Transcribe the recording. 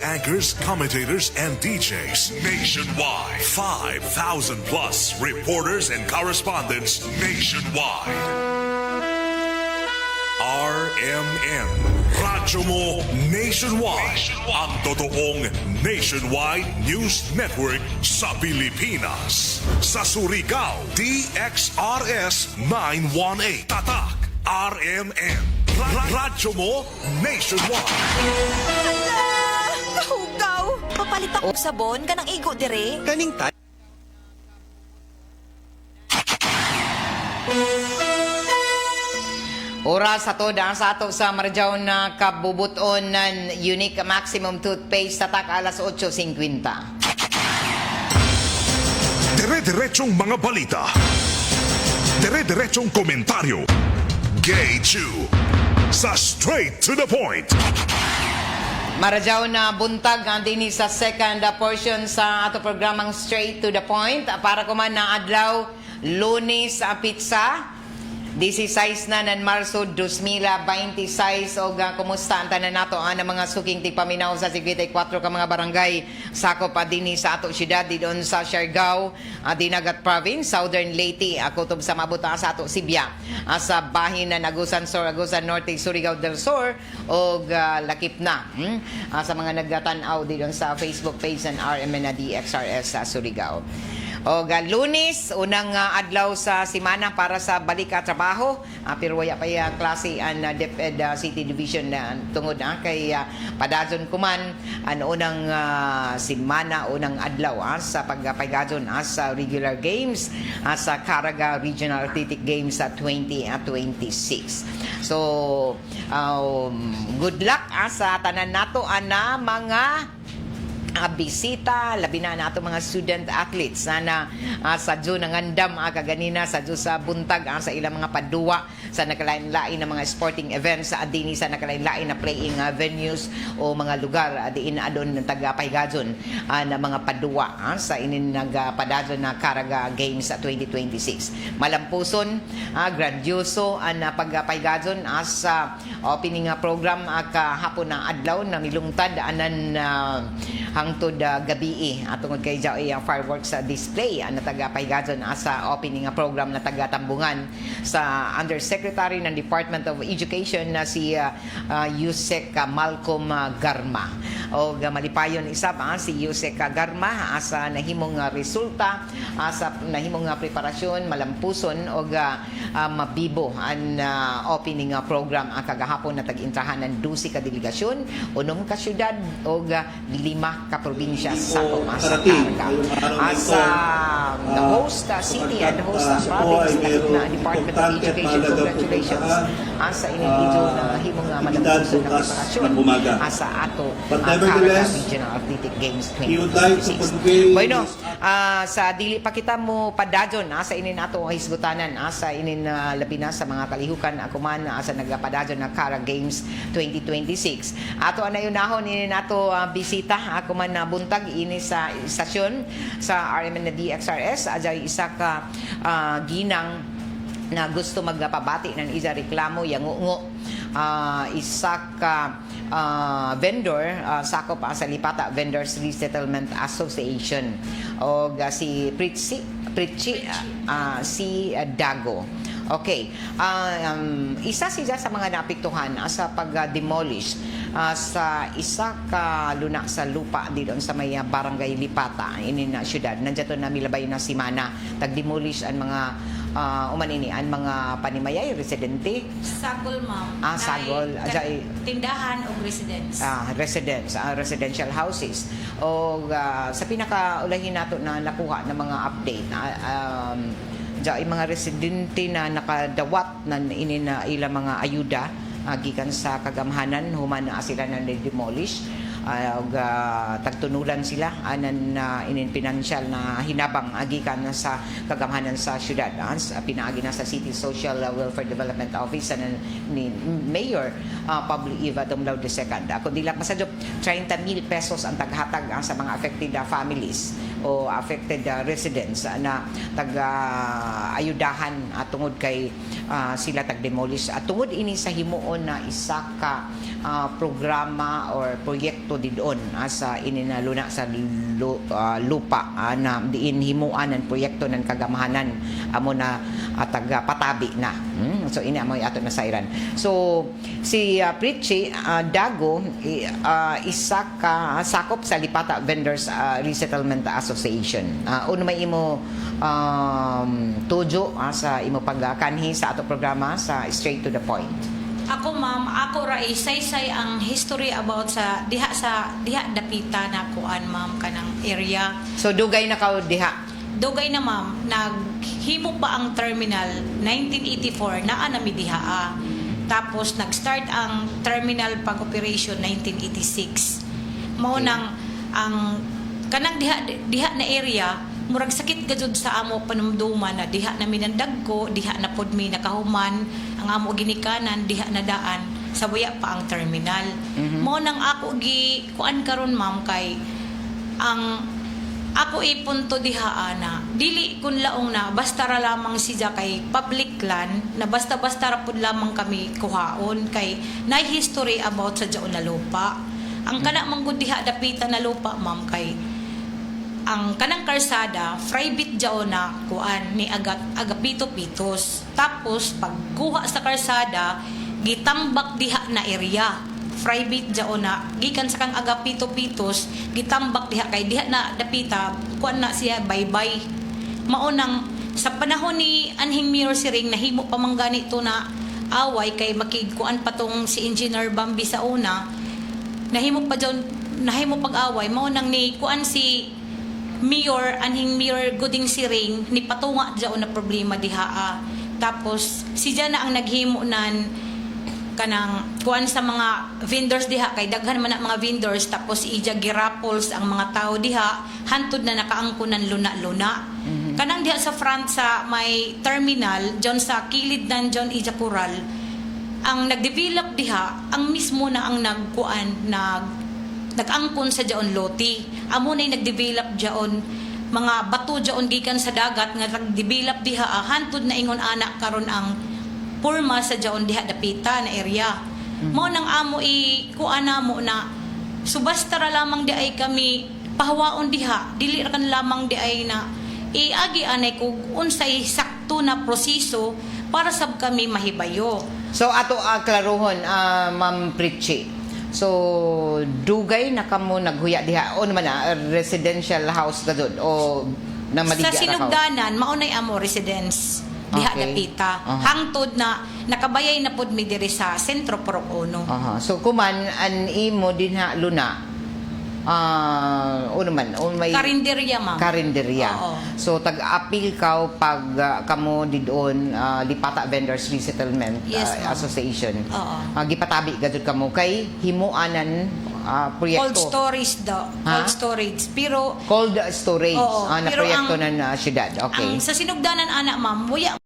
Anchors, commentators, and DJs nationwide. 5,000 plus reporters and correspondents nationwide. RMN. Radyo mo nationwide. Ang totoong nationwide news network sa Pilipinas. Sa Surigao, DXRS 918. Tatak, RMN. Radyo mo nationwide. Kahugaw! Papalit ako sabon ka ng igo dire. Kaning tay. Oras sa to daan sa ato sa Marjaw na kabubuton ng Unique Maximum Toothpaste tatak alas 8:50. Dire-diretsong mga balita. Dire-diretsong komentaryo. Gay Chew. Sa straight to the point. Marjaw na buntag ang dini sa second portion sa ato programang Straight to the Point para kuman na adlaw Lunes a pizza 16 na ng Marso 2026 o kumusta ang tanan nato ang mga suking tigpaminaw sa 54 ka mga barangay sakop dinhi sa ato syudad didon sa Siargao, Dinagat Province, Southern Leyte, kutob sa mabuta sa ato Sibya, sa bahin na Agusan Sur, Agusan Norte, Surigao del Sur o lakip na sa mga nagtanaw didon sa Facebook page ng RMN na DXRS sa Surigao. O Lunes, unang adlaw sa simana para sa balik at trabaho. Pero waya pa klase ang DepEd City Division tungod kay padazon kuman ang unang simana, unang adlaw sa pagpaygadon sa regular games sa Caraga Regional Athletic Games sa 2026. So, good luck sa tanan nato ana mga bisita, labi na nato mga student athletes sana sa June ng andam kaganina sa June sa buntag sa ilang mga paduwa sa nakalain-lain na mga sporting events sa adini sa nakalain-lain na playing venues o mga lugar diin adon ng tagapaygadon na mga paduwa sa inin nagpadadon na Caraga Games sa 2026. Malampuson, grandioso ang pagpaygadon sa opening program kahapon na adlaw na milungtad anan hangtod gabi tungod kay Jao fireworks display ang natagapaygadon sa opening program na tagatambungan sa Undersecretary ng Department of Education na si Yusek Malcolm Garma. O malipayon isa pa si Yusek Garma sa nahimong resulta sa nahimong preparasyon malampuson o mabibo ang opening program ang kagahapon na tag-intrahan ng 12 ka delegasyon, 6 ka syudad o 5 ka probinsya sa Kumasa Caraga. Sa the host city and host province na Department of Education, congratulations sa inidito na himong malampuson na preparasyon sa ato Caraga Regional Athletic Games 2026. Bueno, sa dili pa kita mo padadyon sa inin ato hisgutanan sa inin labi na sa mga kalihukan akuman sa nagapadadyon na Caraga Games 2026. Ato anayunahon inin ato bisita akuman na buntag ini sa istasyon sa RMN na DXRS ajay isa ka ginang na gusto magpabati ng isa reklamo yangungo isa ka vendor sakop sa Lipata Vendors Resettlement Association o si Pritchi si Dago. Okay. Isa siya sa mga napiktuhan sa pag-demolish sa isa ka luna sa lupa dito sa may barangay Lipata ini na syudad. Nandiyan na milabay na simana tag-demolish ang mga umanini ang mga panimayay residente. Sagol, ma'am. Sagol. Tindahan o residence. Residential houses. O sa pinakaulahin nato na nakuha ng mga update yung mga residente na nakadawat na ini na ilang mga ayuda gikan sa kagamhanan human na sila na demolish tagtunulan sila anan inin financial na hinabang gikan sa kagamhanan sa syudad pinaagi na sa City Social Welfare Development Office ni Mayor Pablo Eva Dumlao II. Ako dilak masadyo 30,000 pesos ang taghatag sa mga affected families o affected residents na ayudahan tungod kay sila tag-demolish at tungod ini sa himuon na isa ka programa or proyekto didon sa ininaluna sa lupa na diin himuan ng proyekto ng kagamahanan amo na taga-patabi na. So ini amo ato na sayran. So si Pritchie Dago isa ka sakop sa Lipata Vendors Resettlement Association. Uno may imo tujo sa imo pagkanhi sa ato programa sa Straight to the Point. Ako ma'am, ako ra isaysay ang history about sa diha dapita na kuan ma'am kanang area. So dugay na ka diha. Dugay na ma'am, naghimo pa ang terminal 1984 naa nami diha. Tapos nag-start ang terminal pag-operation 1986. Mao nang ang kanang diha na area murag sakit gajud sa amo panumduman na diha na minandagko, diha na pod mi nakahuman, ang amo ginikanan diha na daan sa buya pa ang terminal. Mo nang ako gi kuan karon ma'am kay ang ako ipunto diha na dili kun laong na basta ra lamang siya kay public land na basta-basta ra pud lamang kami kuhaon kay nay history about sa diaon na lupa. Ang kana manggod diha dapita na lupa ma'am kay ang kanang karsada private diaon na kuan ni Agapito Pitos. Tapos pagkuha sa karsada gitambak diha na area private diaon na gikan sa kang Agapito Pitos gitambak diha kay diha na dapita kuan na siya bye-bye. Maunang sa panahon ni Anhing Mayor Siring nahimo pa man ganito na away kay makigkuan patong si Engineer Bambi sa una nahimo pag-away maunang ni kuan si Anhing Mayor Guding Siring ni patunga diaon na problema diha. Tapos si na ang naghimo nan kanang kuan sa mga vendors diha kay daghan man na mga vendors tapos ija girapols ang mga tao diha hantud na nakaangkunan luna-luna. Kanang diha sa front sa may terminal John sa kilid nan John Ija Coral ang nagdevelop diha ang mismo na ang nag-angkon sa diaon loti. Amo nay nagdevelop diaon mga bato diaon gikan sa dagat nga nagdevelop diha hantud na ingon anak karon ang purma sa diaon diha dapita na area. Mao nang amo kuana mo na subasta ra lamang di ay kami pahawaon diha dili ra kan lamang di ay na iagi anay kog unsay sakto na proseso para sab kami mahibayo. So ato klarohon Ma'am Pritchie. So dugay na kamo naghuya diha o naman residential house kadud o na maligya sa sinugdanan mao nay amo residence diha dapita. Hangtod na nakabayay na pud mi diri sa sentro Porocono. So kuman an imo dinha luna o naman o may Karinderya ma'am. Karinderya. Oo. So tag-appeal ka pag kamo didon Lipata Vendors Resettlement Yes, ma'am. Association. Oo. Gipatabi gadud kamo kay himuanan proyekto. Cold storage daw. Cold storage. Pero Cold storage Oo, na pero proyekto ang- ng syudad. Okay. ang sa sinugdanan anak ma'am, muya